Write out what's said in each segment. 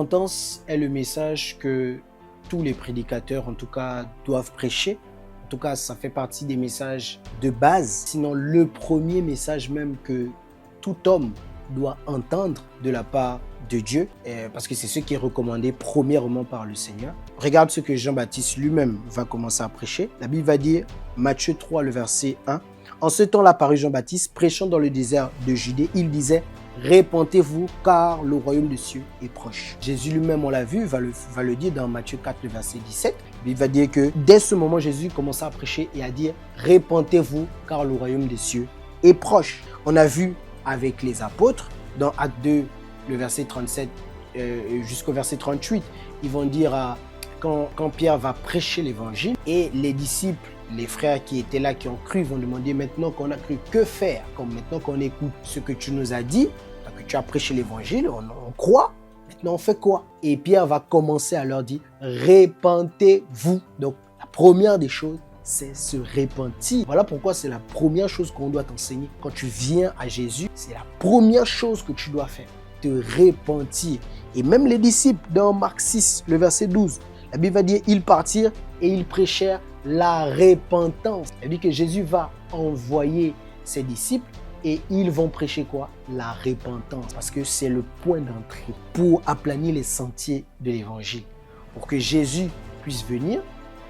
Repentance est le message que tous les prédicateurs, en tout cas, doivent prêcher. En tout cas, ça fait partie des messages de base. Sinon, le premier message même que tout homme doit entendre de la part de Dieu, parce que c'est ce qui est recommandé premièrement par le Seigneur. Regarde ce que Jean-Baptiste lui-même va commencer à prêcher. La Bible va dire, Matthieu 3, le verset 1, « En ce temps-là parut Jean-Baptiste, prêchant dans le désert de Judée, il disait, « Répentez-vous, car le royaume des cieux est proche. » Jésus lui-même, on l'a vu, va le dire dans Matthieu 4, le verset 17. Il va dire que dès ce moment, Jésus commença à prêcher et à dire, « Répentez-vous, car le royaume des cieux est proche. » On a vu avec les apôtres, dans Acte 2, le verset 37 jusqu'au verset 38, ils vont dire quand Pierre va prêcher l'évangile et les disciples, les frères qui étaient là, qui ont cru, vont demander maintenant qu'on a cru, que faire? Comme maintenant qu'on écoute ce que tu nous as dit, que tu as prêché l'évangile, on croit, maintenant on fait quoi? Et Pierre va commencer à leur dire, répentez-vous. Donc la première des choses, c'est se repentir. Voilà pourquoi c'est la première chose qu'on doit t'enseigner. Quand tu viens à Jésus, c'est la première chose que tu dois faire, te repentir. Et même les disciples, dans Marc 6, le verset 12, la Bible va dire, ils partirent et ils prêchèrent la repentance. C'est-à-dire que Jésus va envoyer ses disciples et ils vont prêcher quoi? La repentance. Parce que c'est le point d'entrée pour aplanir les sentiers de l'évangile. Pour que Jésus puisse venir,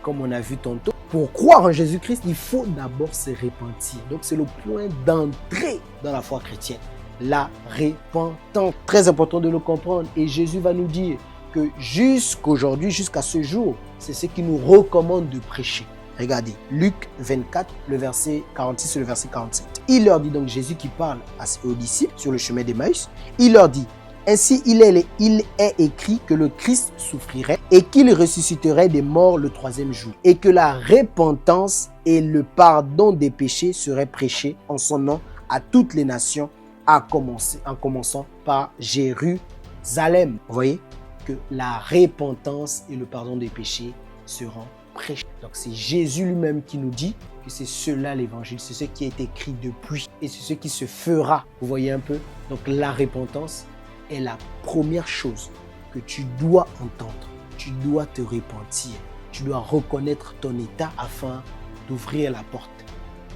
comme on a vu tantôt, pour croire en Jésus-Christ, il faut d'abord se repentir. Donc c'est le point d'entrée dans la foi chrétienne. La repentance. Très important de le comprendre. Et Jésus va nous dire que jusqu'aujourd'hui, jusqu'à ce jour, c'est ce qu'il nous recommande de prêcher. Regardez, Luc 24, le verset 46 et le verset 47. Il leur dit, donc Jésus qui parle aux disciples sur le chemin d'Emmaüs, il leur dit, ainsi il est écrit que le Christ souffrirait et qu'il ressusciterait des morts le troisième jour et que la repentance et le pardon des péchés seraient prêchés en son nom à toutes les nations, en commençant par Jérusalem. Vous voyez que la repentance et le pardon des péchés seront prêchés. Donc c'est Jésus lui-même qui nous dit que c'est cela l'évangile, c'est ce qui est écrit depuis et c'est ce qui se fera. Vous voyez un peu? Donc la repentance est la première chose que tu dois entendre. Tu dois te repentir. Tu dois reconnaître ton état afin d'ouvrir la porte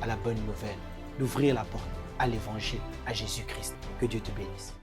à la bonne nouvelle, d'ouvrir la porte à l'évangile, à Jésus-Christ. Que Dieu te bénisse.